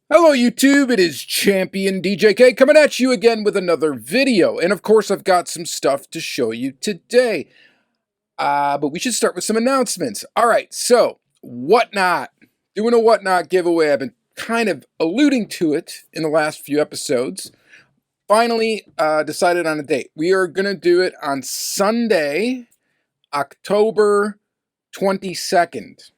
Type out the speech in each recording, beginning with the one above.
Hello YouTube, it is Championdjk coming at you again with another video. And of course I've got some stuff to show you today. But we should start with some announcements. Alright, so Whatnot. Doing a Whatnot giveaway. I've been kind of alluding to it in the last few episodes. Finally decided on a date. We are going to do it on Sunday, October 22nd.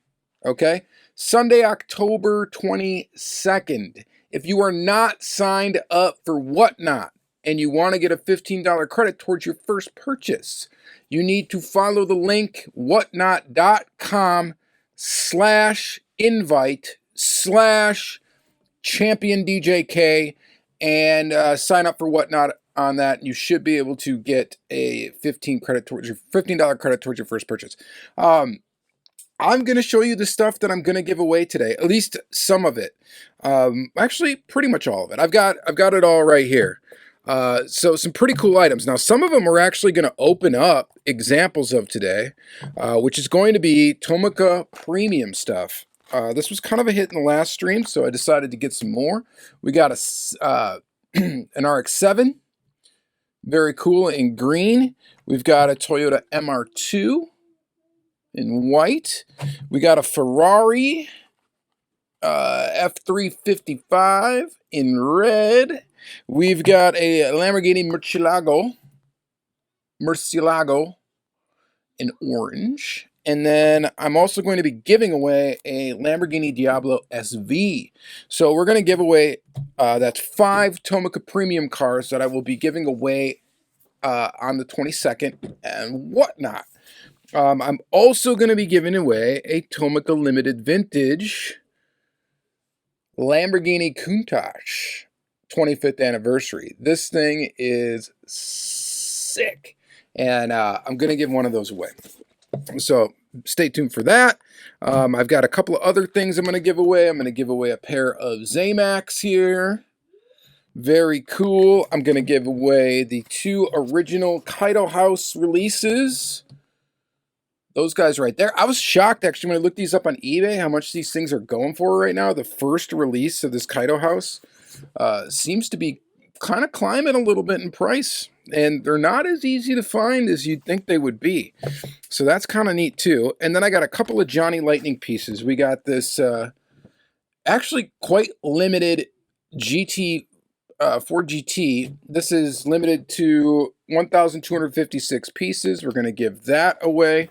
Okay? Sunday, October 22nd. If you are not signed up for Whatnot and you want to get a $15 credit towards your first purchase, you need to follow the link whatnot.com/invite/ChampionDJK and sign up for Whatnot on that. You should be able to get a $15 credit towards your first purchase. I'm going to show you the stuff that I'm going to give away today, at least some of it. Actually, pretty much all of it. I've got it all right here. So some pretty cool items. Now, some of them we're actually going to open up examples of today, which is going to be Tomica Premium stuff. This was kind of a hit in the last stream, so I decided to get some more. We got an RX-7, very cool in green. We've got a Toyota MR2. In white. We got a Ferrari F355 in red. We've got a Lamborghini Murcielago in orange. And then I'm also going to be giving away a Lamborghini Diablo SV. So we're going to give away, that's 5 Tomica Premium cars that I will be giving away on the 22nd and Whatnot. I'm also going to be giving away a Tomica Limited Vintage Lamborghini Countach 25th anniversary. This thing is sick, and I'm going to give one of those away. So stay tuned for that. I've got a couple of other things I'm going to give away. I'm going to give away a pair of Zamax here. Very cool. I'm going to give away the 2 original Kaido House releases. Those guys right there. I was shocked, actually, when I looked these up on eBay, how much these things are going for right now. The first release of this Kaido House seems to be kind of climbing a little bit in price. And they're not as easy to find as you'd think they would be. So that's kind of neat, too. And then I got a couple of Johnny Lightning pieces. We got this actually quite limited Ford GT. This is limited to 1,256 pieces. We're going to give that away.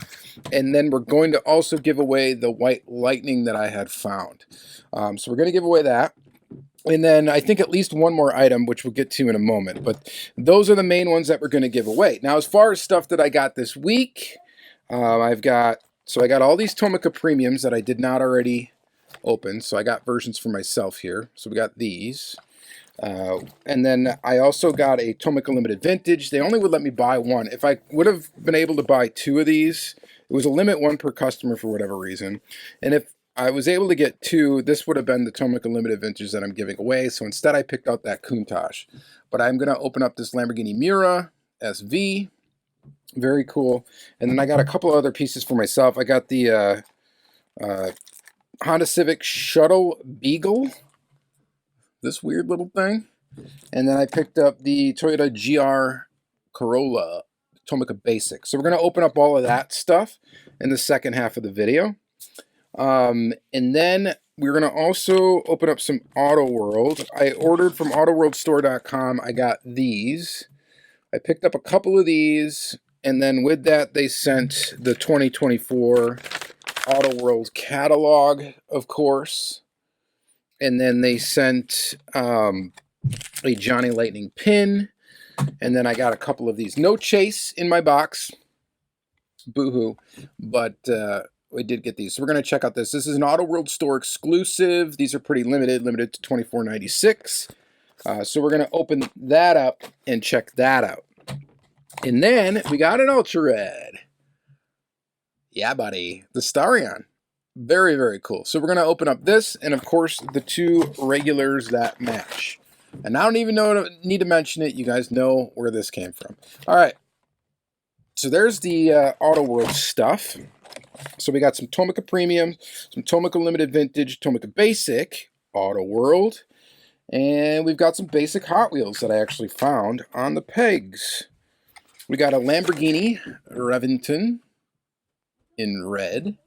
And then we're going to also give away the White Lightning that I had found. So we're going to give away that. And then I think at least one more item, which we'll get to in a moment. But those are the main ones that we're going to give away. Now, as far as stuff that I got this week, I got all these Tomica Premiums that I did not already open. So I got versions for myself here. So we got these. And then I also got a Tomica Limited Vintage. They only would let me buy one. If I would have been able to buy 2 of these, it was a limit 1 per customer for whatever reason. And if I was able to get 2, this would have been the Tomica Limited Vintage that I'm giving away. So instead I picked out that Countach. But I'm going to open up this Lamborghini Miura SV. Very cool. And then I got a couple other pieces for myself. I got the Honda Civic Shuttle Beagle. This weird little thing. And then I picked up the Toyota GR Corolla Tomica Basic. So we're going to open up all of that stuff in the second half of the video. And then we're going to also open up some Auto World. I ordered from autoworldstore.com. I got these. I picked up a couple of these. And then with that, they sent the 2024 Auto World catalog, of course. And then they sent a Johnny Lightning pin. And then I got a couple of these. No chase in my box. Boo-hoo. But we did get these. So we're going to check out this. This is an Auto World store exclusive. These are pretty limited to $24.96. So we're going to open that up and check that out. And then we got an Ultra Red. Yeah, buddy. The Starion. Very, very cool. So we're going to open up this and, of course, the 2 regulars that match. And I don't even need to mention it. You guys know where this came from. All right. So there's the Auto World stuff. So we got some Tomica Premium, some Tomica Limited Vintage, Tomica Basic, Auto World. And we've got some basic Hot Wheels that I actually found on the pegs. We got a Lamborghini Revington in red.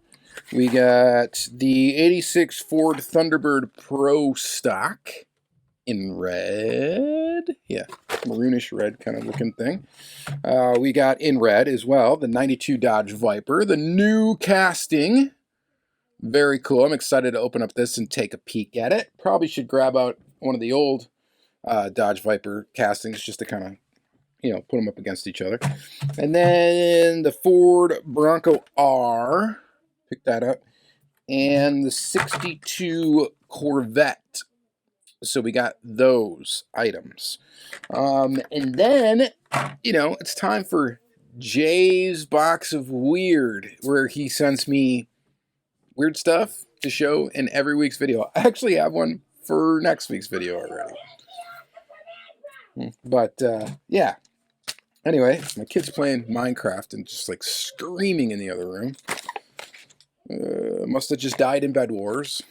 We got the 86 Ford Thunderbird Pro stock in red. Yeah, maroonish red kind of looking thing. We got in red as well the 92 Dodge Viper, the new casting. Very cool. I'm excited to open up this and take a peek at it. Probably should grab out one of the old Dodge Viper castings just to kind of, put them up against each other. And then the Ford Bronco R. Pick that up. And the 62 Corvette. So we got those items. And then, it's time for Jay's Box of Weird, where he sends me weird stuff to show in every week's video. I actually have one for next week's video already. But, yeah. Anyway, my kid's playing Minecraft and just like screaming in the other room. Must have just died in Bed Wars.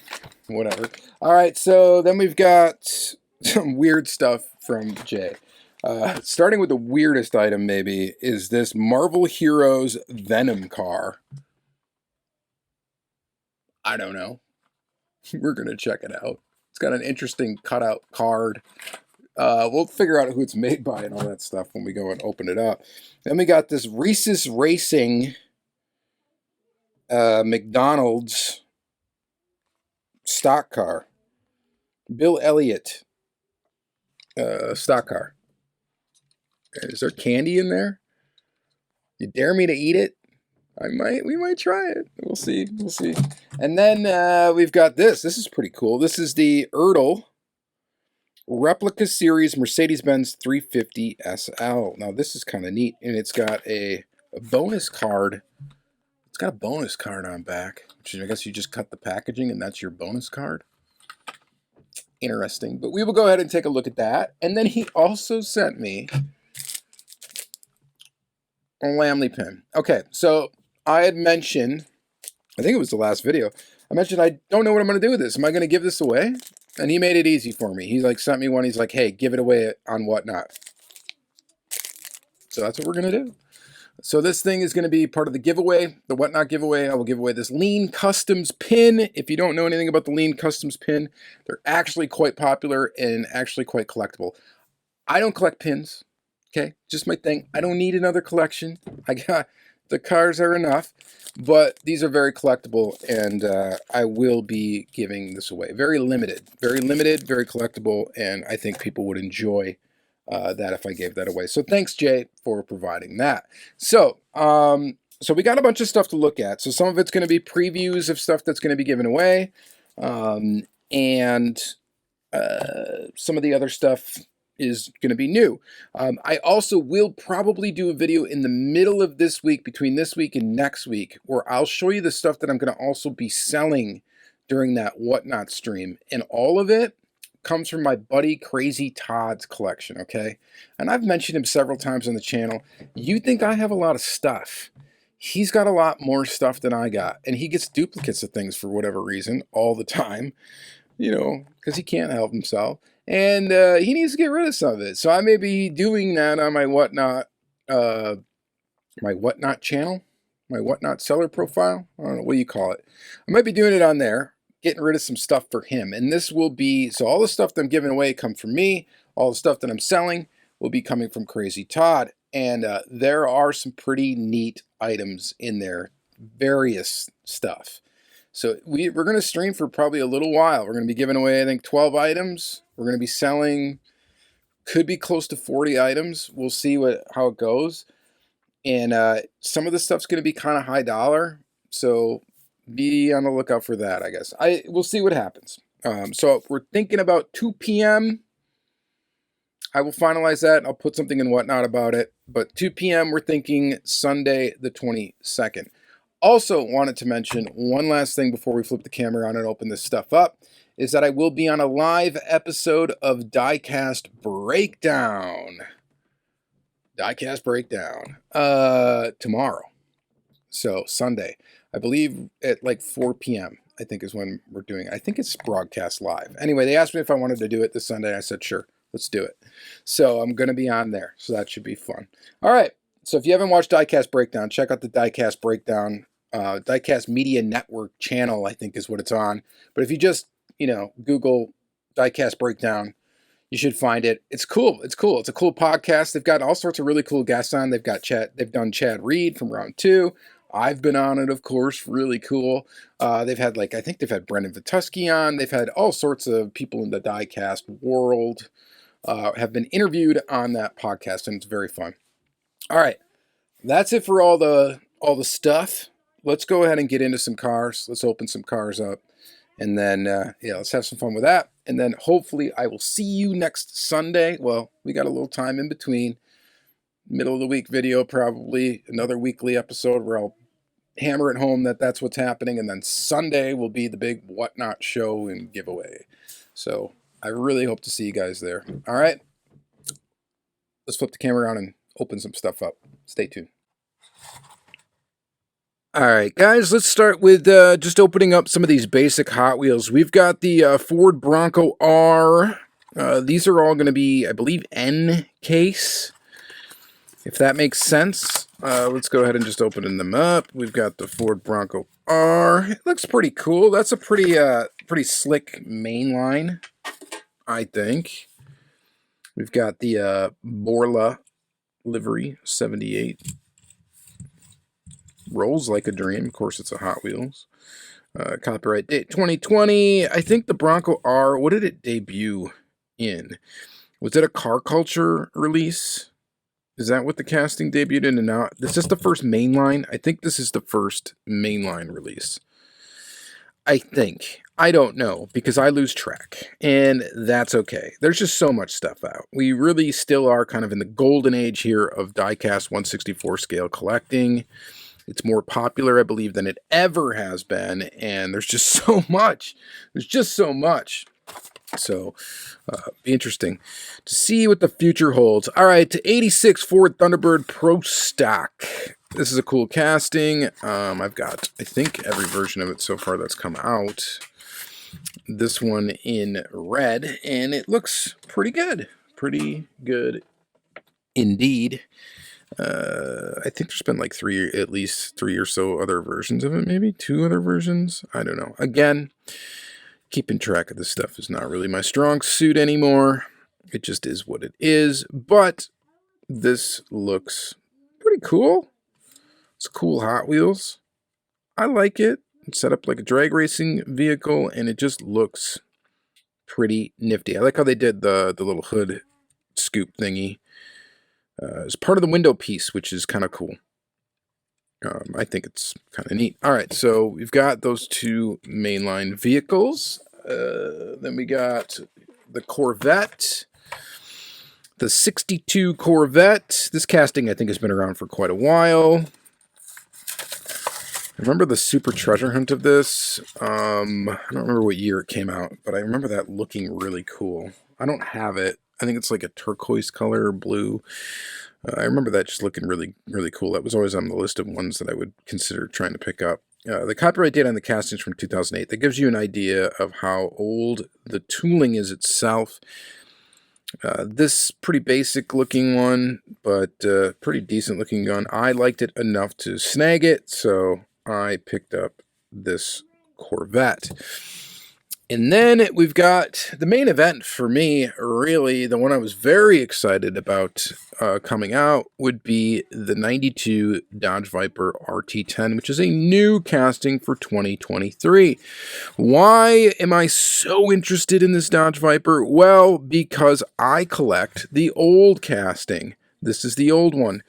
Whatever. All right, so then we've got some weird stuff from Jay. Starting with the weirdest item, maybe, is this Marvel Heroes Venom car. I don't know. We're going to check it out. It's got an interesting cutout card. We'll figure out who it's made by and all that stuff when we go and open it up. Then we got this Reese's Racing McDonald's stock car. Bill Elliott stock car. Is there candy in there? You dare me to eat it? We might try it. We'll see. And then we've got this. This is pretty cool. This is the Ertl Replica Series Mercedes-Benz 350 SL. Now this is kind of neat, and it's got a bonus card. It's got a bonus card on back, which I guess you just cut the packaging and that's your bonus card. Interesting, but we will go ahead and take a look at that. And then he also sent me a Lamley pin. Okay, so I had mentioned, I think it was the last video, I mentioned I don't know what I'm going to do with this. Am I going to give this away? And he made it easy for me. He like sent me one. He's like, hey, give it away on Whatnot. So that's what we're going to do. So this thing is going to be part of the giveaway, the Whatnot giveaway. I will give away this Lean Customs pin. If you don't know anything about the Lean Customs pin, they're actually quite popular and actually quite collectible. I don't collect pins, okay? Just my thing. I don't need another collection. I got the cars are enough, but these are very collectible, and I will be giving this away. Very limited, very collectible, and I think people would enjoy that if I gave that away. So thanks, Jay, for providing that. So, so we got a bunch of stuff to look at. So some of it's going to be previews of stuff that's going to be given away, and some of the other stuff is going to be new. I also will probably do a video in the middle of this week, between this week and next week, where I'll show you the stuff that I'm going to also be selling during that Whatnot stream. And all of it comes from my buddy Crazy Todd's collection, okay? And I've mentioned him several times on the channel. You think I have a lot of stuff. He's got a lot more stuff than I got. And he gets duplicates of things for whatever reason all the time, because he can't help himself. And he needs to get rid of some of it. So I may be doing that on my Whatnot channel, my Whatnot seller profile. I don't know, what do you call it? I might be doing it on there, getting rid of some stuff for him. And this will be, so all the stuff that I'm giving away comes from me. All the stuff that I'm selling will be coming from Crazy Todd. And there are some pretty neat items in there, various stuff. So we're going to stream for probably a little while. We're going to be giving away, I think, 12 items. We're going to be selling, could be close to 40 items. We'll see how it goes. And some of the stuff's going to be kind of high dollar. So be on the lookout for that, I guess. We'll see what happens. So we're thinking about 2 p.m. I will finalize that. I'll put something in Whatnot about it. But 2 p.m. we're thinking Sunday the 22nd. Also wanted to mention one last thing before we flip the camera on and open this stuff up, is that I will be on a live episode of Diecast Breakdown. Tomorrow. So Sunday, I believe at like 4 p.m. I think is when we're doing it. I think it's broadcast live. Anyway, they asked me if I wanted to do it this Sunday. I said, sure, let's do it. So I'm going to be on there. So that should be fun. All right. So if you haven't watched Diecast Breakdown, check out the Diecast Breakdown. Diecast Media Network channel, I think is what it's on. But if you just, Google Diecast Breakdown, you should find it. It's cool. It's cool. It's a cool podcast. They've got all sorts of really cool guests on. They've done Chad Reed from round 2. I've been on it, of course. Really cool. They've had I think they've had Brendan Vitusky on. They've had all sorts of people in the diecast world have been interviewed on that podcast, and it's very fun. All right, that's it for all the stuff. Let's go ahead and get into some cars. Let's open some cars up, and then let's have some fun with that. And then hopefully I will see you next Sunday. Well, we got a little time in between. Middle of the week video, probably another weekly episode where I'll hammer it home that that's what's happening. And then Sunday will be the big whatnot show and giveaway. So I really hope to see you guys there. All right. Let's flip the camera around and open some stuff up. Stay tuned. All right, guys, let's start with just opening up some of these basic Hot Wheels. We've got the Ford Bronco R. These are all going to be, I believe, N case, if that makes sense. Let's go ahead and just open them up. We've got the Ford Bronco R. It looks pretty cool. That's a pretty slick mainline, I think. We've got the Borla livery 78. Rolls like a dream. Of course, it's a Hot Wheels. Copyright date 2020. I think the Bronco R, what did it debut in? Was it a Car Culture release? Is that what the casting debuted in? And now, this is the first mainline? I think this is the first mainline release. I think. I don't know, because I lose track. And that's okay. There's just so much stuff out. We really still are kind of in the golden age here of diecast 1/64 scale collecting. It's more popular, I believe, than it ever has been, and there's just so much. There's just so much. So, be interesting to see what the future holds. All right, to 86 Ford Thunderbird Pro Stock. This is a cool casting. I've got, I think, every version of it so far that's come out. This one in red, and it looks pretty good. Pretty good indeed. I think there's been like at least three or so other versions of it, maybe 2 other versions. I don't know. Again, keeping track of this stuff is not really my strong suit anymore. It just is what it is. But this looks pretty cool. It's cool Hot Wheels. I like it. It's set up like a drag racing vehicle, and it just looks pretty nifty. I like how they did the little hood scoop thingy. As part of the window piece, which is kind of cool. I think it's kind of neat. All right, so we've got those 2 mainline vehicles. Then we got the Corvette, the 62 Corvette. This casting, I think, has been around for quite a while. I remember the Super Treasure Hunt of this. I don't remember what year it came out, but I remember that looking really cool. I don't have it. I think it's like a turquoise color or blue. I remember that just looking really, really cool. That was always on the list of ones that I would consider trying to pick up. The copyright date on the casting is from 2008. That gives you an idea of how old the tooling is itself. This pretty basic looking one, but pretty decent looking gun. I liked it enough to snag it, so I picked up this Corvette. And then we've got the main event for me, really, the one I was very excited about coming out would be the 92 Dodge Viper RT10, which is a new casting for 2023. Why am I so interested in this Dodge Viper? Well, because I collect the old casting. This is the old one.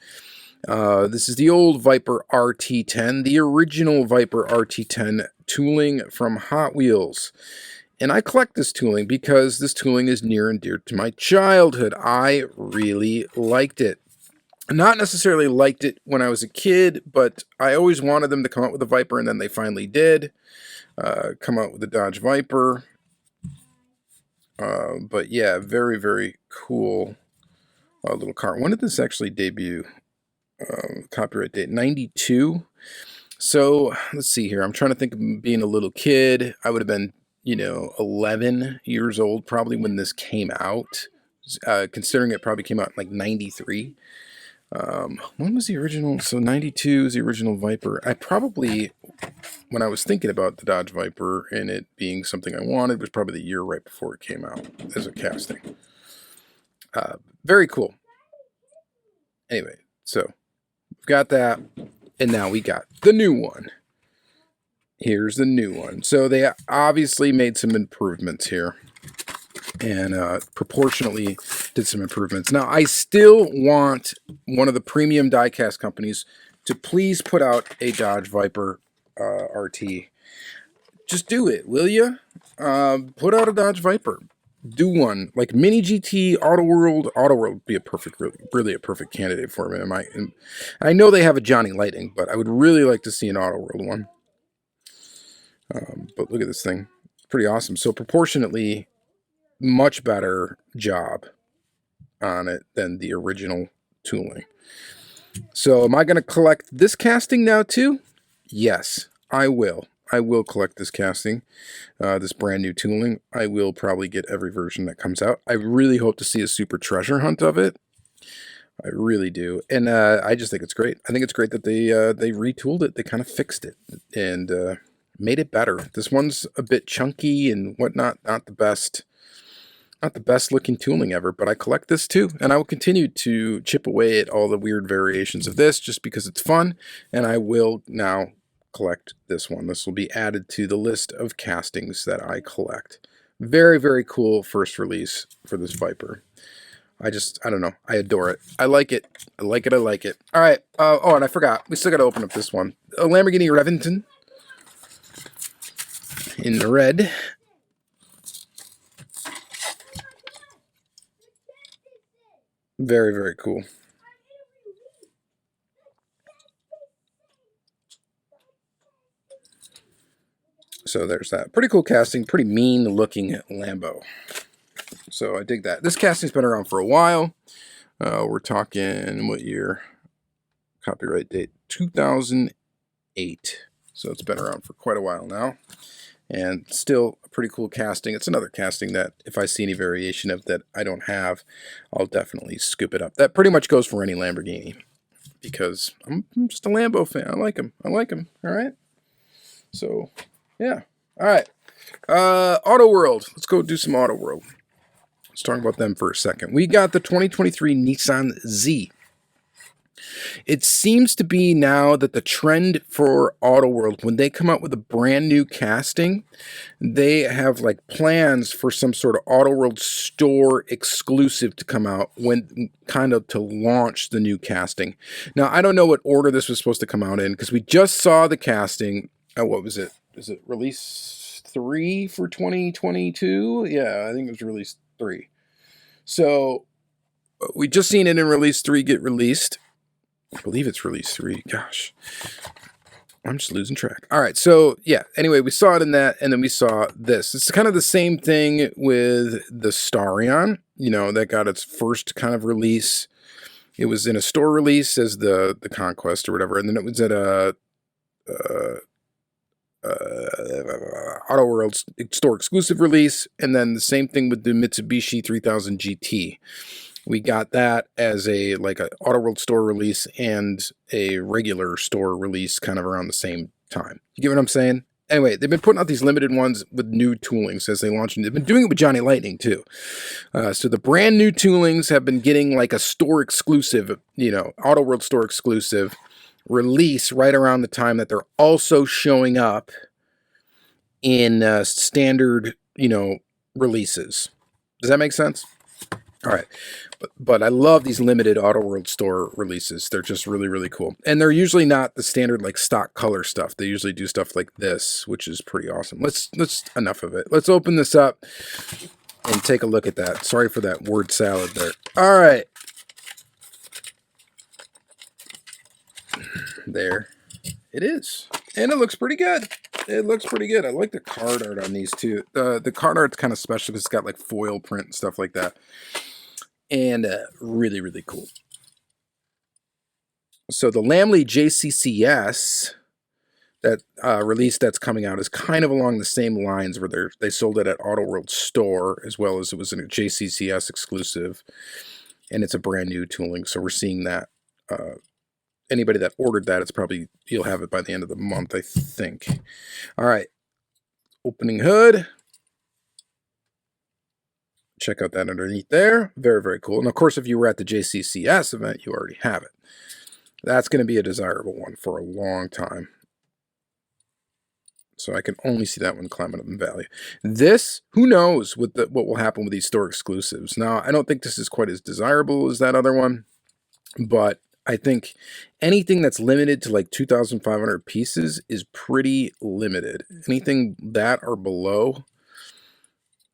This is the old Viper RT10, the original Viper RT10 tooling from Hot Wheels. And I collect this tooling because this tooling is near and dear to my childhood. I really liked it. Not necessarily liked it when I was a kid, but I always wanted them to come out with a Viper, and then they finally did come out with the Dodge Viper. But yeah, very, very cool little car. When did this actually debut? Copyright date 92. So let's see here. I'm trying to think of being a little kid. I would have been, 11 years old probably when this came out. Considering it probably came out in like 93. When was the original? So 92 is the original Viper. I probably, when I was thinking about the Dodge Viper and it being something I wanted, was probably the year right before it came out as a casting. Very cool. Anyway, so we've got that, and now we got the new one. Here's the new one. So they obviously made some improvements here, and proportionately did some improvements. Now, I still want one of the premium diecast companies to please put out a Dodge Viper RT. Just do it, will you? Put out a Dodge Viper. Do one like Mini GT, Auto World. Auto World would be a perfect, really a perfect candidate for me. I know they have a Johnny Lightning, but I would really like to see an Auto World one. But look at this thing, pretty awesome. So proportionately, much better job on it than the original tooling. So am I going to collect this casting now too? Yes, I will. I will collect this casting, this brand new tooling. I will probably get every version that comes out. I really hope to see a super treasure hunt of it. I really do. And I just think it's great. I think it's great that they retooled it. They kind of fixed it and made it better. This one's a bit chunky and whatnot. Not the best looking tooling ever, but I collect this too, and I will continue to chip away at all the weird variations of this just because it's fun, and I will now collect this one. This will be added to the list of castings that I collect. Very, very cool first release for this Viper. I don't know. I adore it. I like it. I like it. I like it. All right. Oh, and I forgot. We still got to open up this one. A Lamborghini Revington in the red. Very, very cool. So there's that. Pretty cool casting. Pretty mean looking Lambo. So I dig that. This casting's been around for a while. We're talking, what year? Copyright date 2008. So it's been around for quite a while now. And still a pretty cool casting. It's another casting that if I see any variation of that I don't have, I'll definitely scoop it up. That pretty much goes for any Lamborghini because I'm just a Lambo fan. I like them. I like them. All right. So, yeah. All right. Auto World. Let's go do some Auto World. Let's talk about them for a second. We got the 2023 Nissan Z. It seems to be now that the trend for Auto World, when they come out with a brand new casting, they have like plans for some sort of Auto World store exclusive to come out when kind of to launch the new casting. Now, I don't know what order this was supposed to come out in because we just saw the casting. What was it? Is it release 3 for 2022? Yeah, I think it was release 3. So we just seen it in release 3 get released. I believe it's release 3. Gosh, I'm just losing track. All right, so yeah. Anyway, we saw it in that, and then we saw this. It's kind of the same thing with the Starion. That got its first kind of release. It was in a store release as the Conquest or whatever, and then it was at a Auto World store exclusive release, and then the same thing with the Mitsubishi 3000 GT. We got that as a Auto World store release and a regular store release kind of around the same time. You get what I'm saying? Anyway, they've been putting out these limited ones with new toolings as they launch. They've been doing it with Johnny Lightning too. So the brand new toolings have been getting like a store exclusive, Auto World store exclusive release right around the time that they're also showing up in standard, releases. Does that make sense? All right. But I love these limited Auto World store releases. They're just really, really cool. And they're usually not the standard like stock color stuff. They usually do stuff like this, which is pretty awesome. Let's enough of it. Let's open this up and take a look at that. Sorry for that word salad there. All right. There it is. And it looks pretty good. It looks pretty good. I like the card art on these too. The card art's kind of special because it's got like foil print and stuff like that. And really, really cool. So the Lamley JCCS that release that's coming out is kind of along the same lines where they sold it at Auto World store, as well as it was a JCCS exclusive, and it's a brand new tooling. So we're seeing that. Anybody that ordered that, it's probably, you'll have it by the end of the month, I think. All right, opening hood. Check out that underneath there. Very, very cool. And of course, if you were at the JCCS event, you already have it. That's going to be a desirable one for a long time. So I can only see that one climbing up in value. This, who knows what will happen with these store exclusives. Now, I don't think this is quite as desirable as that other one, but I think anything that's limited to like 2,500 pieces is pretty limited. Anything that or below,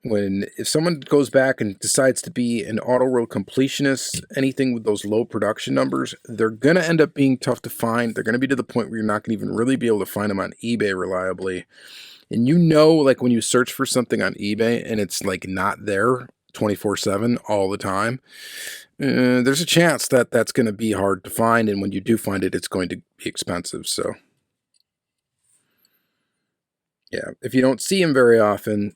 if someone goes back and decides to be an Auto World completionist, anything with those low production numbers, they're going to end up being tough to find. They're going to be to the point where you're not going to even really be able to find them on eBay reliably. And you know, like when you search for something on eBay and it's like not there 24/7 all the time, there's a chance that that's going to be hard to find. And when you do find it, it's going to be expensive. So yeah, if you don't see them very often,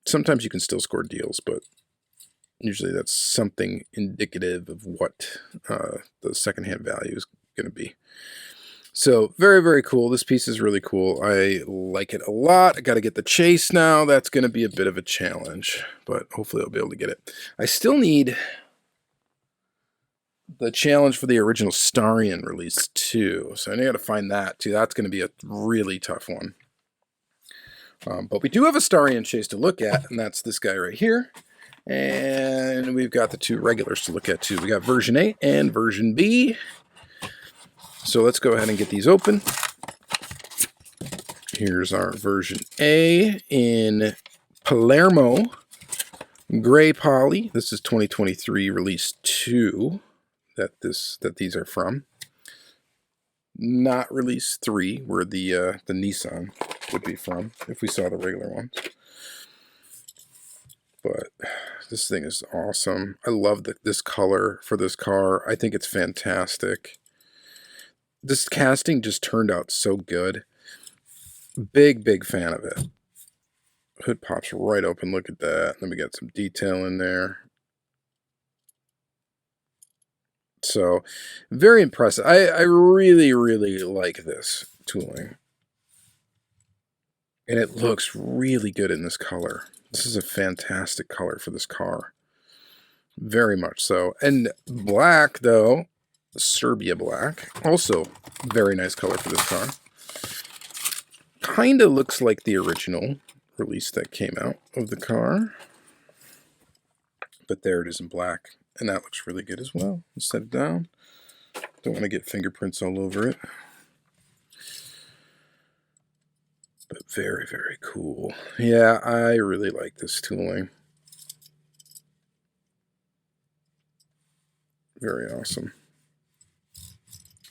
sometimes you can still score deals, but usually that's something indicative of what the secondhand value is going to be. So very, very cool. This piece is really cool. I like it a lot. I got to get the chase now. That's going to be a bit of a challenge, but hopefully I'll be able to get it. I still need the challenge for the original Starion release too. So I got to find that too. That's going to be a really tough one. But we do have a Starion chase to look at, and that's this guy right here. And we've got the two regulars to look at too. We got version A and version B. So let's go ahead and get these open. Here's our version A in Palermo Gray Poly. This is 2023 release 2 that these are from. Not release 3, where the Nissan would be from if we saw the regular ones. But this thing is awesome. I love this color for this car. I think it's fantastic. This casting just turned out so good. Big, big fan of it. Hood pops right open. Look at that. Then we got some detail in there. So, very impressive. I really, really like this tooling. And it looks really good in this color. This is a fantastic color for this car. Very much so. And black, though, Serbia black, also very nice color for this car. Kind of looks like the original release that came out of the car. But there it is in black. And that looks really good as well. Let's set it down. Don't want to get fingerprints all over it. But very, very cool. Yeah, I really like this tooling. Very awesome.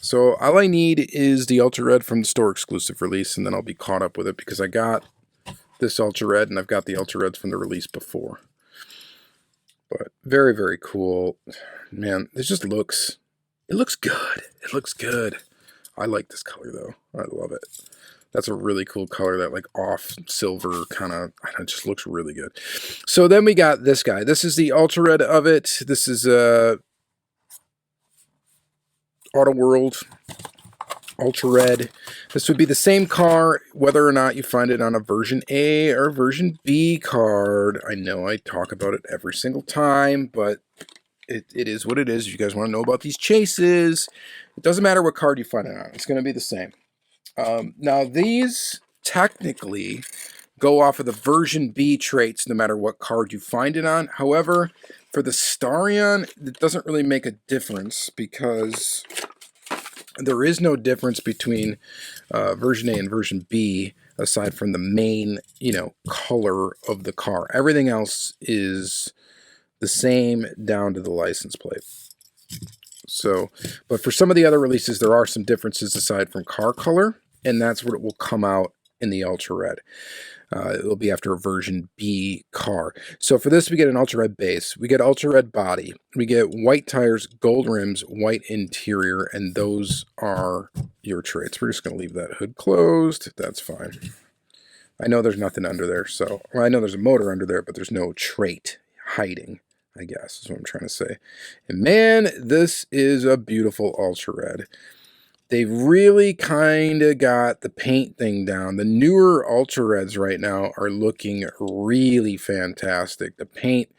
So all I need is the Ultra Red from the store exclusive release, and then I'll be caught up with it because I got this Ultra Red and I've got the Ultra Reds from the release before. But very, very cool. Man, it just looks, it looks good. It looks good. I like this color though. I love it. That's a really cool color, that like off silver kind of, it just looks really good. So then we got this guy. This is the Ultra Red of it. This is Auto World Ultra Red. This would be the same car whether or not you find it on a version A or version B card. I know I talk about it every single time, but it is what it is. If you guys want to know about these chases, it doesn't matter what card you find it on. It's going to be the same. Now these technically go off of the version B traits no matter what card you find it on. However, for the Starion, it doesn't really make a difference because there is no difference between version A and version B aside from the main, color of the car. Everything else is the same down to the license plate. So, but for some of the other releases, there are some differences aside from car color, and that's what it will come out in the Ultra Red. It'll be after a version B car. So for this, we get an ultra red base, we get ultra red body, we get white tires, gold rims, white interior, and those are your traits. We're just going to leave that hood closed. That's fine. I know there's nothing under there, so well, I know there's a motor under there, but there's no trait hiding, I guess is what I'm trying to say. And man, this is a beautiful ultra red. They've really kind of got the paint thing down. The newer ultra reds right now are looking really fantastic. The paint,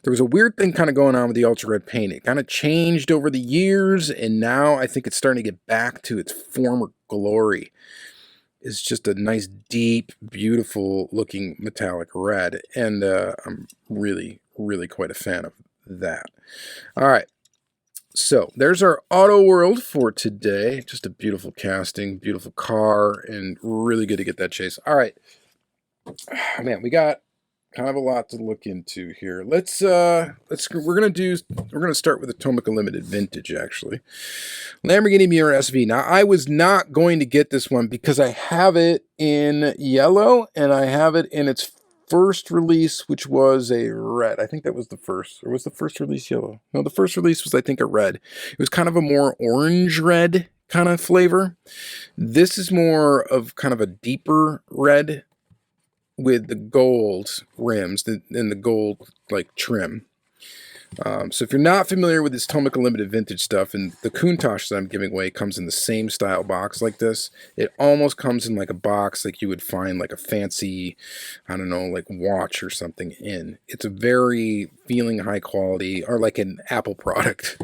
there was a weird thing kind of going on with the ultra red paint. It kind of changed over the years, and now I think it's starting to get back to its former glory. It's just a nice, deep, beautiful looking metallic red, and I'm really, really quite a fan of that. All right. So there's our auto world for today. Just a beautiful casting, beautiful car, and really good to get that chase. All right, man, we got kind of a lot to look into here. We're gonna start with the Tomica Limited Vintage, actually. Lamborghini Miura SV. Now, I was not going to get this one because I have it in yellow and I have it in its first release, which was a red. I think that was the first. Or was the first release yellow? No, the first release was, I think, a red. It was kind of a more orange red kind of flavor. This is more of kind of a deeper red with the gold rims and the gold like trim. So if you're not familiar with this Tomica Limited Vintage stuff, and the Countach that I'm giving away comes in the same style box like this, it almost comes in like a box like you would find like a fancy, I don't know, like watch or something in. It's a very feeling high quality, or like an Apple product,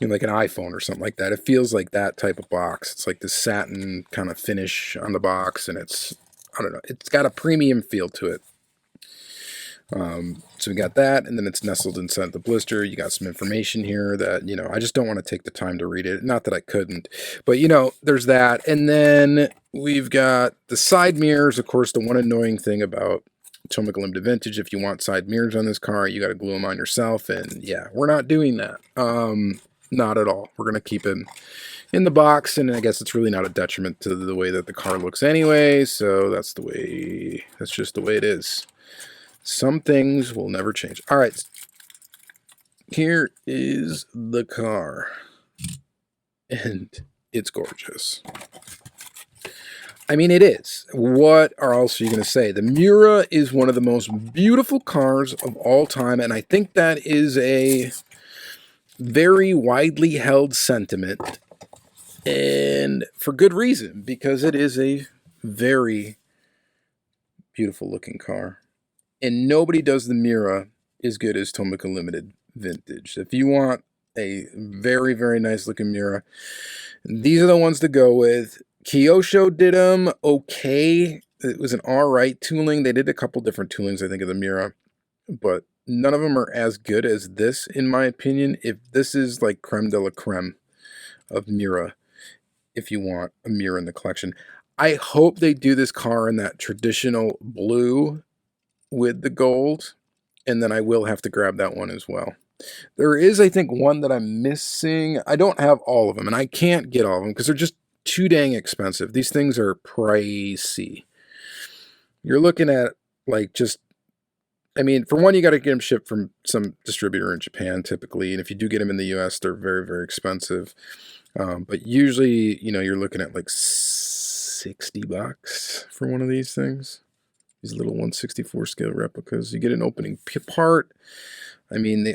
you know, like an iPhone or something like that. It feels like that type of box. It's like the satin kind of finish on the box, and it's, I don't know, it's got a premium feel to it. So we got that, and then it's nestled inside the blister. You got some information here that, you know, I just don't want to take the time to read it. Not that I couldn't, but, you know, there's that. And then we've got the side mirrors. Of course, the one annoying thing about Tomica Limited Vintage, if you want side mirrors on this car, you got to glue them on yourself. And yeah, we're not doing that. Not at all. We're going to keep it in the box, and I guess it's really not a detriment to the way that the car looks anyway. So that's just the way it is. Some things will never change. All right, here is the car, and it's gorgeous. I mean, it is. What else are you going to say? The Miura is one of the most beautiful cars of all time, and I think that is a very widely held sentiment, and for good reason, because it is a very beautiful looking car. And nobody does the Miura as good as Tomica Limited Vintage. If you want a very, very nice looking Miura, these are the ones to go with. Kyosho did them okay. It was an alright tooling. They did a couple different toolings, I think, of the Miura, but none of them are as good as this, in my opinion. If this is like creme de la creme of Miura, if you want a Miura in the collection. I hope they do this car in that traditional blue with the gold, and then I will have to grab that one as well. There is, I think, one that I'm missing. I don't have all of them, and I can't get all of them because they're just too dang expensive. These things are pricey. You're looking at, like, just, I mean, for one, you got to get them shipped from some distributor in Japan, typically, and if you do get them in the US, they're very, very expensive. But usually, you know, you're looking at like $60 for one of these things. These little 1/64 scale replicas. You get an opening part. I mean,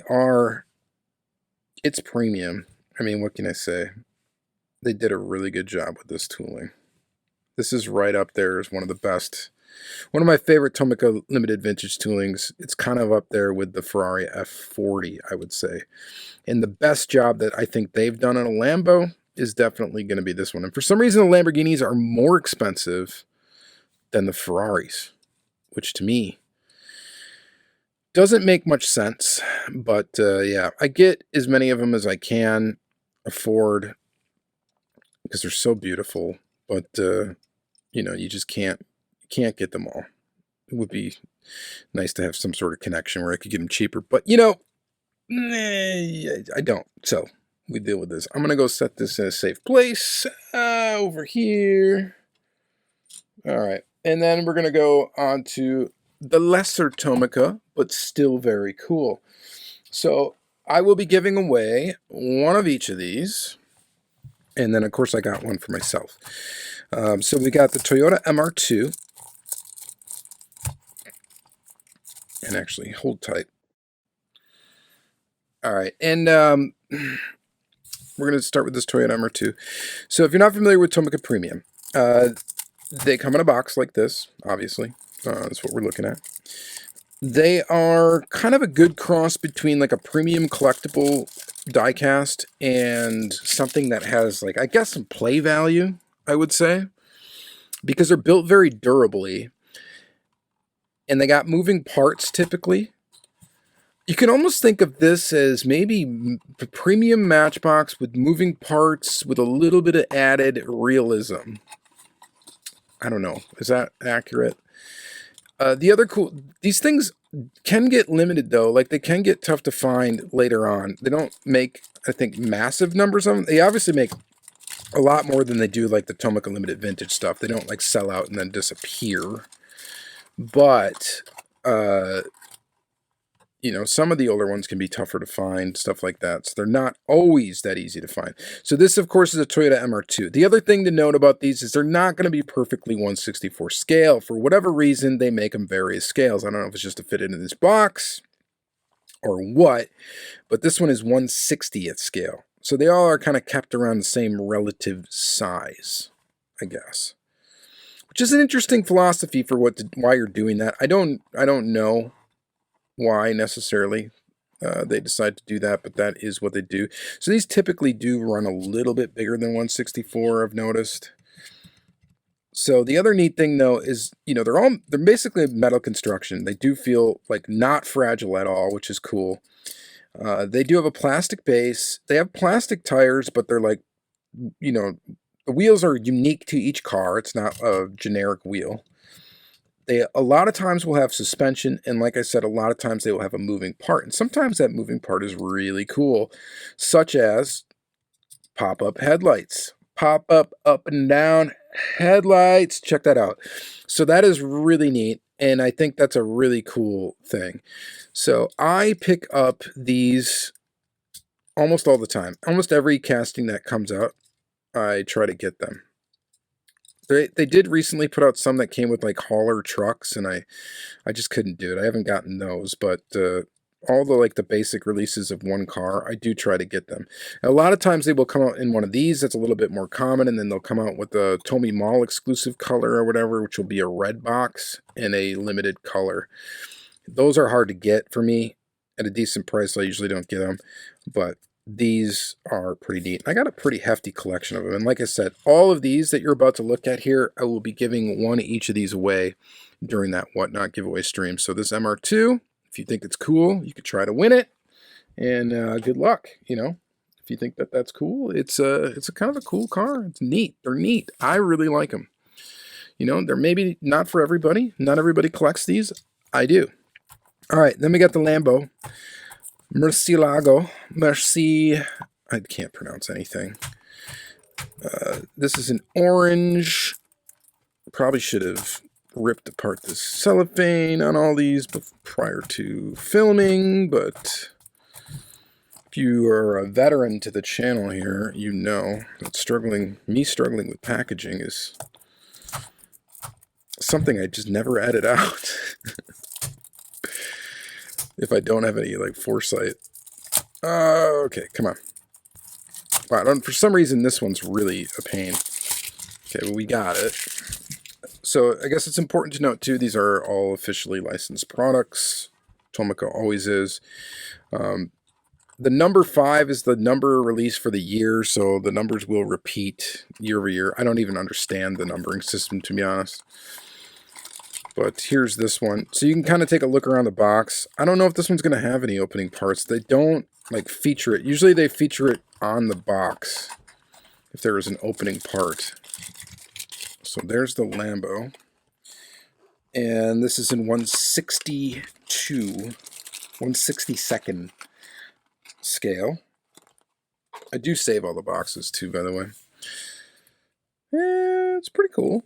it's premium. I mean, what can I say? They did a really good job with this tooling. This is right up there as one of the best. One of my favorite Tomica Limited Vintage toolings. It's kind of up there with the Ferrari F40, I would say. And the best job that I think they've done on a Lambo is definitely going to be this one. And for some reason, the Lamborghinis are more expensive than the Ferraris, which to me doesn't make much sense. But yeah, I get as many of them as I can afford because they're so beautiful. But you know, you just can't get them all. It would be nice to have some sort of connection where I could get them cheaper. But you know, I don't. So we deal with this. I'm gonna go set this in a safe place over here. All right. And then we're going to go on to the lesser Tomica, but still very cool. So I will be giving away one of each of these. And then, of course, I got one for myself. So we got the Toyota MR2. And actually, hold tight. All right. And we're going to start with this Toyota MR2. So if you're not familiar with Tomica Premium, they come in a box like this, obviously. That's what we're looking at. They are kind of a good cross between like a premium collectible diecast and something that has, like, I guess some play value, I would say. Because they're built very durably. And they got moving parts typically. You can almost think of this as maybe a premium Matchbox with moving parts with a little bit of added realism. I don't know. Is that accurate? The other these things can get limited though. Like, they can get tough to find later on. They don't make, I think, massive numbers of them. They obviously make a lot more than they do like the Tomica Limited Vintage stuff. They don't like sell out and then disappear. But, you know, some of the older ones can be tougher to find, stuff like that. So they're not always that easy to find. So this, of course, is a Toyota MR2. The other thing to note about these is they're not going to be perfectly 1/64 scale. For whatever reason, they make them various scales. I don't know if it's just to fit into this box or what, but this one is 1/60th scale. So they all are kind of kept around the same relative size, I guess. Which is an interesting philosophy for why you're doing that. I don't know why necessarily they decide to do that, but that is what they do. So these typically do run a little bit bigger than 1/64, I've noticed. So the other neat thing though is, you know, they're basically metal construction. They do feel like not fragile at all, which is cool. They do have a plastic base. They have plastic tires, but they're like, you know, the wheels are unique to each car. It's not a generic wheel. They a lot of times will have suspension, and like I said, a lot of times they will have a moving part. And sometimes that moving part is really cool, such as pop-up headlights. Pop-up up and down headlights. Check that out. So that is really neat, and I think that's a really cool thing. So I pick up these almost all the time. Almost every casting that comes out, I try to get them. They did recently put out some that came with like hauler trucks, and I just couldn't do it. I haven't gotten those, but all the basic releases of one car, I do try to get them. A lot of times they will come out in one of these that's a little bit more common, and then they'll come out with the Tomy Mall exclusive color or whatever, which will be a red box and a limited color. Those are hard to get for me at a decent price. I usually don't get them, but these are pretty neat. I got a pretty hefty collection of them. And like I said, all of these that you're about to look at here, I will be giving one each of these away during that Whatnot giveaway stream. So this MR2, if you think it's cool, you could try to win it. And good luck, you know. If you think that that's cool, it's a kind of a cool car. It's neat. They're neat. I really like them. You know, they're maybe not for everybody. Not everybody collects these. I do. All right, then we got the Lambo. Murcielago. Merci. I can't pronounce anything. This is an orange. Probably should have ripped apart the cellophane on all these prior to filming, but if you are a veteran to the channel here, you know that me struggling with packaging is something I just never edit out. If I don't have any foresight. Okay, come on. Wow, for some reason this one's really a pain. Okay, well, we got it. So I guess it's important to note too, these are all officially licensed products. Tomica always is. The number 5 is the number released for the year, so the numbers will repeat year over year. I don't even understand the numbering system, to be honest. But here's this one. So you can kind of take a look around the box. I don't know if this one's going to have any opening parts. They don't feature it. Usually they feature it on the box if there is an opening part. So there's the Lambo. And this is in 1/62nd scale. I do save all the boxes too, by the way. It's pretty cool.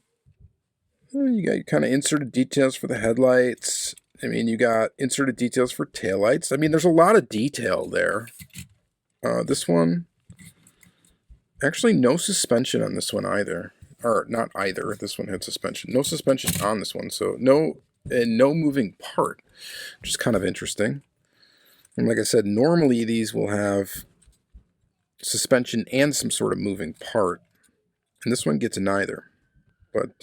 You got kind of inserted details for the headlights. I mean, you got inserted details for taillights. I mean, there's a lot of detail there. This one, actually no suspension on this one either. Or not either. This one had suspension. No suspension on this one. So no moving part, which is kind of interesting. And like I said, normally these will have suspension and some sort of moving part. And this one gets neither. But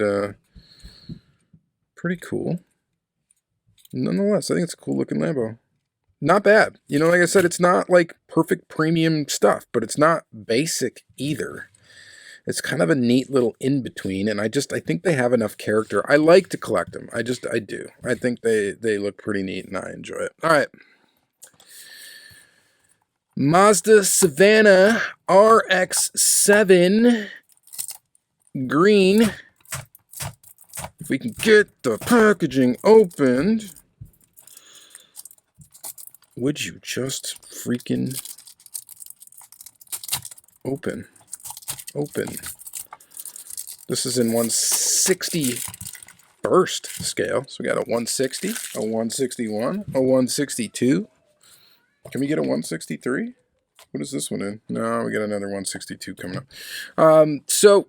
pretty cool. Nonetheless, I think it's a cool looking Lambo. Not bad. You know, like I said, it's not like perfect premium stuff, but it's not basic either. It's kind of a neat little in-between, and I think they have enough character. I like to collect them. I do. I think they look pretty neat, and I enjoy it. All right. Mazda Savannah RX-7 green. If we can get the packaging opened, would you just freaking open? This is in 1/61st scale. So we got a 160, a 161, a 162. Can we get a 163? What is this one in? No, we got another 162 coming up. So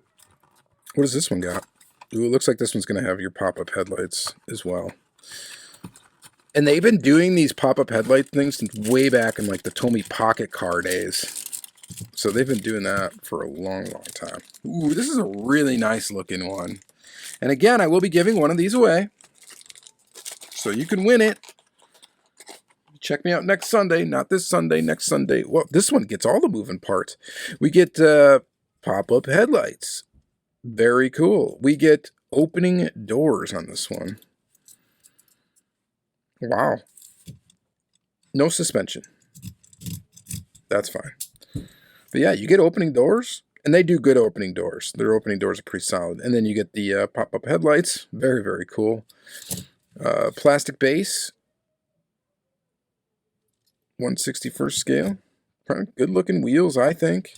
what does this one got? Ooh, it looks like this one's going to have your pop-up headlights as well. And they've been doing these pop-up headlight things since way back in like the Tomy Pocket Car days. So they've been doing that for a long, long time. Ooh, this is a really nice looking one. And again, I will be giving one of these away. So you can win it. Check me out next Sunday. Not this Sunday, next Sunday. Well, this one gets all the moving parts. We get pop-up headlights. Very cool. We get opening doors on this one. Wow. No suspension. That's fine. But yeah, you get opening doors, and they do good opening doors. Their opening doors are pretty solid. And then you get the pop-up headlights. Very, very cool. Plastic base. 1/61st scale. Good looking wheels, I think.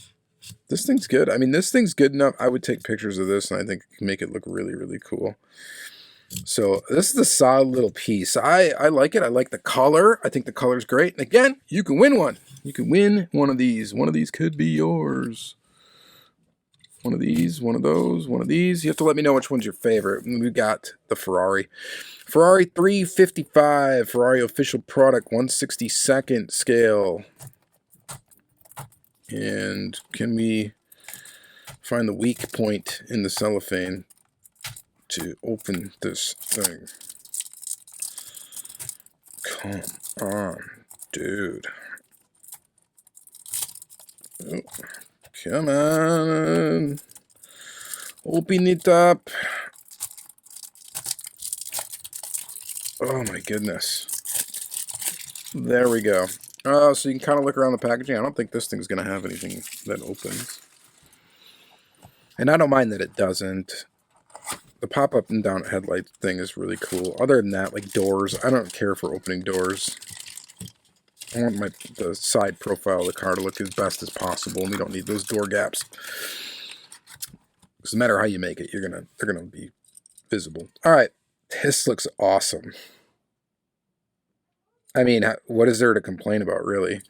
This thing's good. I mean, this thing's good enough. I would take pictures of this, and I think it can make it look really, really cool. So this is a solid little piece. I like it. I like the color. I think the color's great. And again, you can win one. You can win one of these. One of these could be yours. One of these, one of those, one of these. You have to let me know which one's your favorite. We've got the Ferrari. Ferrari 355. Ferrari official product, 1/62nd scale. And can we find the weak point in the cellophane to open this thing? Come on, dude. Oh, come on. Open it up. Oh my goodness. There we go. So you can kind of look around the packaging. I don't think this thing's going to have anything that opens. And I don't mind that it doesn't. The pop-up and down headlight thing is really cool. Other than that, like doors, I don't care for opening doors. I want the side profile of the car to look as best as possible, and we don't need those door gaps. Because no matter how you make it, they're gonna be visible. All right, this looks awesome. I mean, what is there to complain about, really?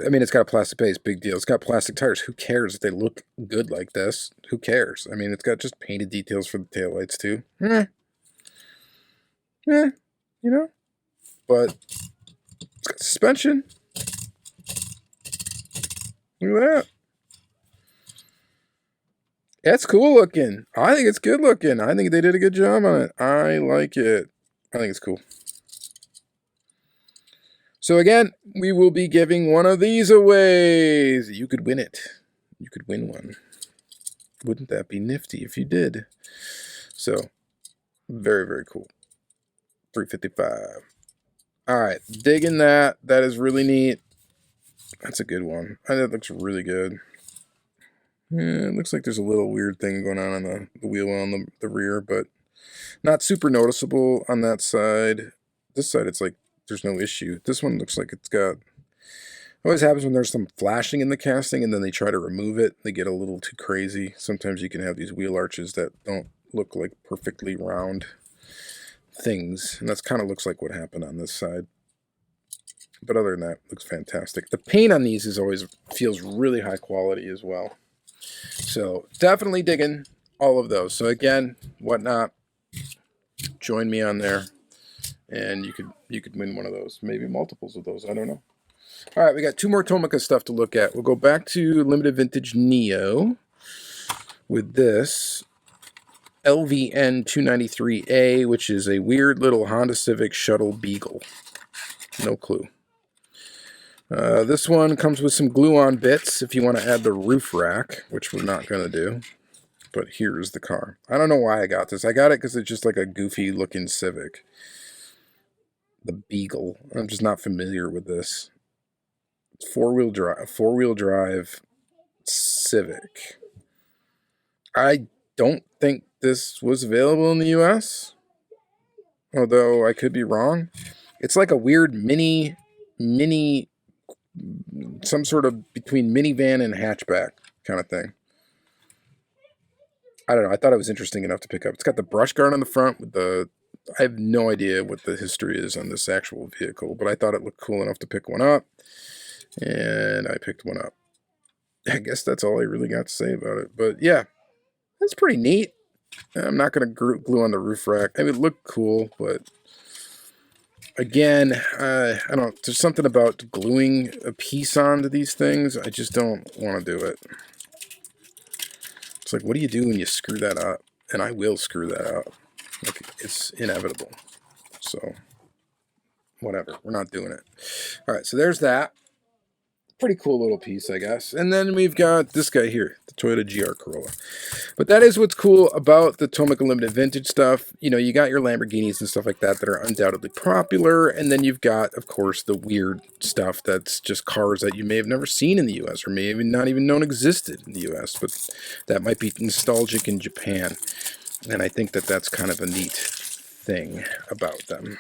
I mean, it's got a plastic base, big deal. It's got plastic tires. Who cares if they look good like this? Who cares? I mean, it's got just painted details for the taillights, too. You know? But it's got suspension. Look at that. It's cool looking. I think it's good looking. I think they did a good job on it. I like it. I think it's cool. So again, we will be giving one of these away. You could win it. You could win one. Wouldn't that be nifty if you did? So, very, very cool. 355. All right, digging that. That is really neat. That's a good one. That looks really good. Yeah, it looks like there's a little weird thing going on the wheel on the rear, but not super noticeable on that side. This side, it's like there's no issue. This one looks like it's got... It always happens when there's some flashing in the casting and then they try to remove it. They get a little too crazy. Sometimes you can have these wheel arches that don't look like perfectly round things. And that's kind of looks like what happened on this side. But other than that, looks fantastic. The paint on these is always feels really high quality as well. So definitely digging all of those. So again, Whatnot, join me on there, and you could win one of those, maybe multiples of those. I don't know. All right, we got 2 more Tomica stuff to look at. We'll go back to Limited Vintage Neo with this LVN 293A, which is a weird little Honda Civic shuttle Beagle. No clue. This one comes with some glue-on bits if you want to add the roof rack, which we're not going to do. But here's the car. I don't know why I got this. I got it because it's just like a goofy-looking Civic. The Beagle. I'm just not familiar with this. It's four-wheel drive Civic. I don't think this was available in the U.S., although I could be wrong. It's like a weird mini, some sort of between minivan and hatchback kind of thing. I don't know. I thought it was interesting enough to pick up. It's got the brush guard on the front with the... I have no idea what the history is on this actual vehicle, but I thought it looked cool enough to pick one up, and I picked one up. I guess that's all I really got to say about it. But yeah, that's pretty neat. I'm not going to glue on the roof rack. I mean, it looked cool, but again, I don't... There's something about gluing a piece onto these things. I just don't want to do it. It's like, what do you do when you screw that up? And I will screw that up. Like, it's inevitable. So, whatever. We're not doing it. All right, so there's that. Pretty cool little piece, I guess. And then we've got this guy here, the Toyota GR Corolla. But that is what's cool about the Tomica Limited Vintage stuff. You know, you got your Lamborghinis and stuff like that that are undoubtedly popular. And then you've got, of course, the weird stuff that's just cars that you may have never seen in the U.S. or maybe not even known existed in the U.S. But that might be nostalgic in Japan. And I think that that's kind of a neat thing about them.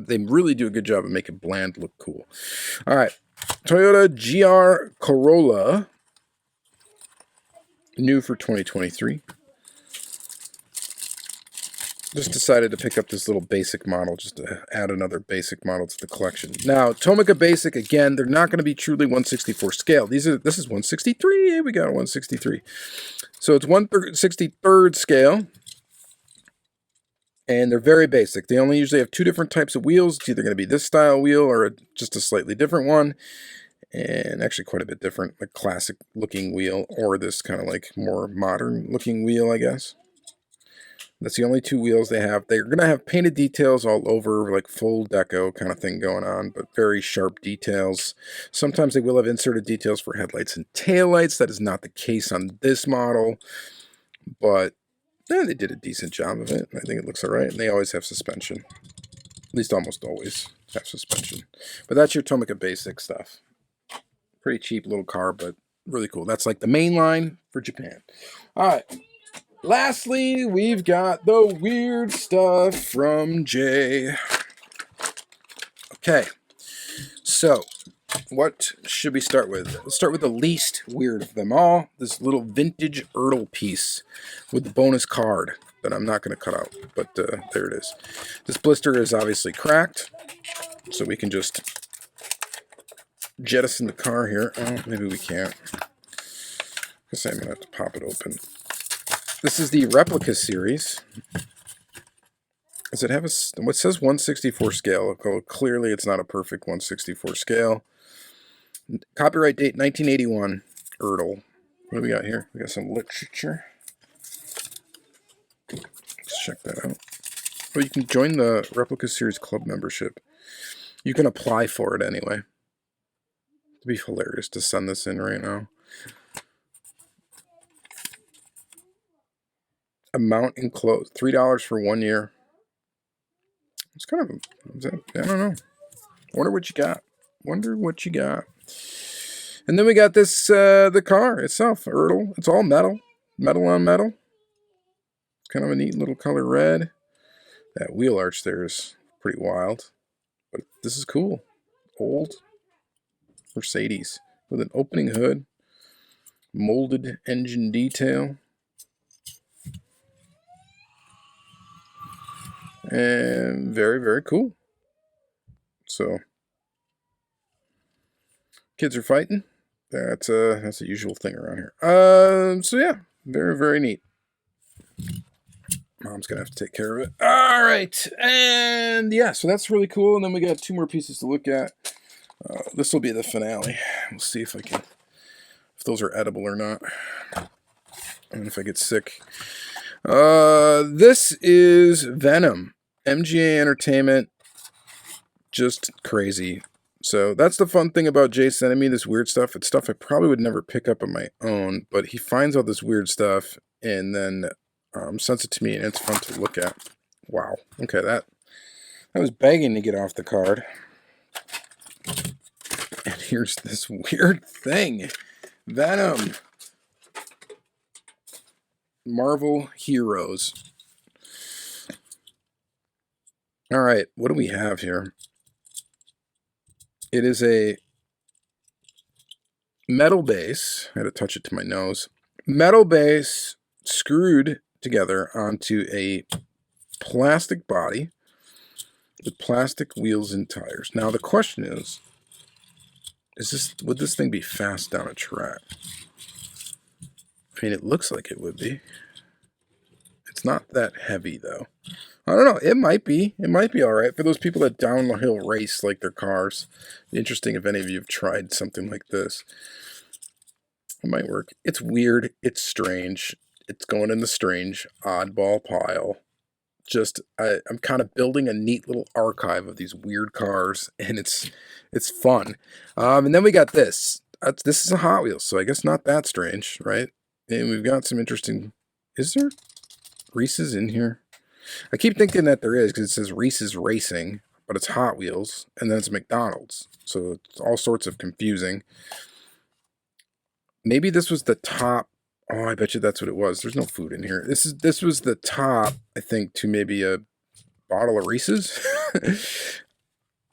They really do a good job of making bland look cool. All right. Toyota GR Corolla, new for 2023. Just decided to pick up this little basic model just to add another basic model to the collection. Now, Tomica Basic, again, they're not going to be truly 1/64 scale. This is 1/63. We got a 1/63. So it's 1/63 scale. And they're very basic. They only usually have 2 different types of wheels. It's either going to be this style wheel or just a slightly different one. And actually quite a bit different, a classic looking wheel, or this kind of like more modern looking wheel, I guess. That's the only 2 wheels they have. They're going to have painted details all over, like full deco kind of thing going on, but very sharp details. Sometimes they will have inserted details for headlights and taillights. That is not the case on this model, but yeah, they did a decent job of it. I think it looks all right. And they always have suspension. At least almost always have suspension. But that's your Tomica Basic stuff. Pretty cheap little car, but really cool. That's like the main line for Japan. All right. Lastly, we've got the weird stuff from Jay. Okay. So, what should we start with? Let's start with the least weird of them all. This little vintage Erdl piece with the bonus card that I'm not going to cut out, but there it is. This blister is obviously cracked, so we can just jettison the car here. Oh, maybe we can't. I guess I'm going to have to pop it open. This is the replica series. Does it have what says 1/64 scale? Oh, clearly it's not a perfect 1/64 scale. Copyright date 1981, Erdl. What do we got here? We got some literature. Let's check that out. Oh, you can join the Replica Series Club membership. You can apply for it anyway. It'd be hilarious to send this in right now. Amount enclosed, $3 for 1 year. It's kind of, I don't know. Wonder what you got. Wonder what you got. And then we got this, the car itself, Erdl. It's all metal. Metal on metal. It's kind of a neat little color red. That wheel arch there is pretty wild. But this is cool. Old Mercedes with an opening hood. Molded engine detail. And very, very cool. So, kids are fighting. That's a usual thing around here. So yeah, very, very neat. Mom's gonna have to take care of it. All right, and yeah, so that's really cool. And then we got 2 more pieces to look at. This will be the finale. We'll see if those are edible or not, and if I get sick. This is Venom, MGA Entertainment. Just crazy. So that's the fun thing about Jay sending me this weird stuff. It's stuff I probably would never pick up on my own, but he finds all this weird stuff and then sends it to me, and it's fun to look at. Wow. Okay, that was begging to get off the card. And here's this weird thing. Venom. Marvel Heroes. All right, what do we have here? It is a metal base. I had to touch it to my nose. Metal base screwed together onto a plastic body with plastic wheels and tires. Now the question is would this thing be fast down a track? I mean, it looks like it would be. It's not that heavy though. I don't know. It might be. It might be all right for those people that downhill race like their cars. Interesting if any of you have tried something like this. It might work. It's weird. It's strange. It's going in the strange oddball pile. Just I'm kind of building a neat little archive of these weird cars, and it's fun. And then we got this. This is a Hot Wheels, so I guess not that strange, right? And we've got some interesting. Is there Reese's in here? I keep thinking that there is because it says Reese's Racing, but it's Hot Wheels, and then it's McDonald's. So it's all sorts of confusing. Maybe this was the top. Oh, I bet you that's what it was. There's no food in here. This was the top, I think, to maybe a bottle of Reese's.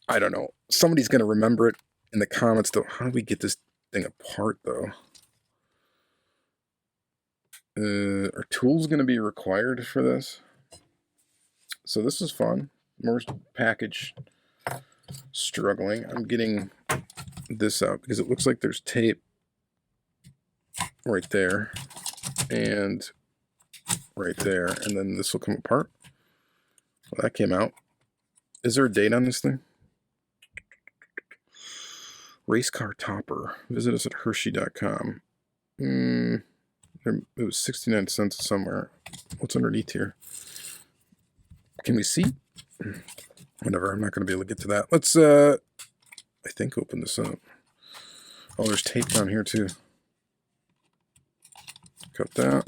I don't know. Somebody's going to remember it in the comments, though. How do we get this thing apart, though? Are tools going to be required for this? So this is fun. More package struggling. I'm getting this out because it looks like there's tape right there and right there, and then this will come apart. Well, that came out. Is there a date on this thing? Race car topper. Visit us at Hershey.com. It was 69 cents somewhere. What's underneath here? Can we see? Whatever, I'm not going to be able to get to that. Let's, I think, open this up. Oh, there's tape down here, too. Cut that.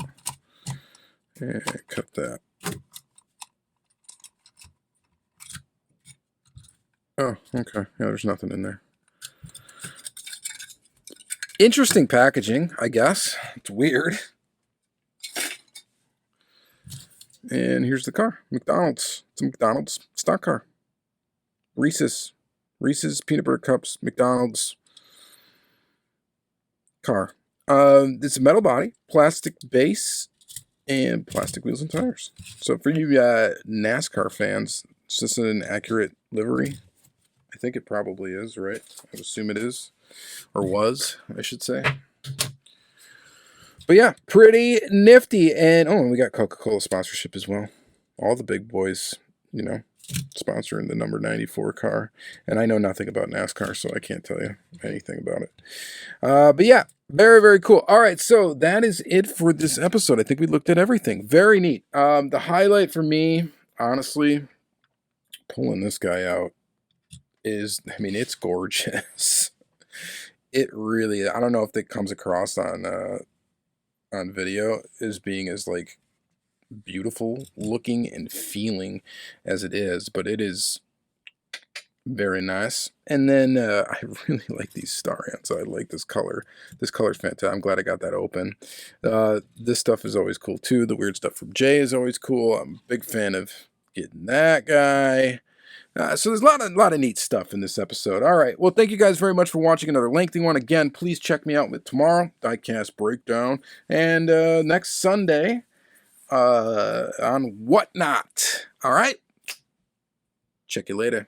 And cut that. Oh, okay. Yeah, there's nothing in there. Interesting packaging, I guess. It's weird. And here's the car. McDonald's. It's a McDonald's stock car. Reese's peanut butter cups. McDonald's car. It's a metal body, plastic base, and plastic wheels and tires. So for you NASCAR fans, it's just an accurate livery. I think it probably is, right? I would assume it is. Or was, I should say. But yeah, pretty nifty. And oh, we got Coca-Cola sponsorship as well. All the big boys, you know, sponsoring the number 94 car. And I know nothing about NASCAR, so I can't tell you anything about it. But yeah, very, very cool. All right, so that is it for this episode. I think we looked at everything. Very neat. The highlight for me, honestly, pulling this guy out is, I mean, it's gorgeous. It really, I don't know if it comes across on video as being as like beautiful looking and feeling as it is, but it is very nice. And then I really like these star ants. I like this color. This color is fantastic. I'm glad I got that open. This stuff is always cool too. The weird stuff from Jay is always cool. I'm a big fan of getting that guy. So there's a lot of neat stuff in this episode. All right. Well, thank you guys very much for watching another lengthy one. Again, please check me out with tomorrow, Diecast Breakdown, and next Sunday on Whatnot. All right. Check you later.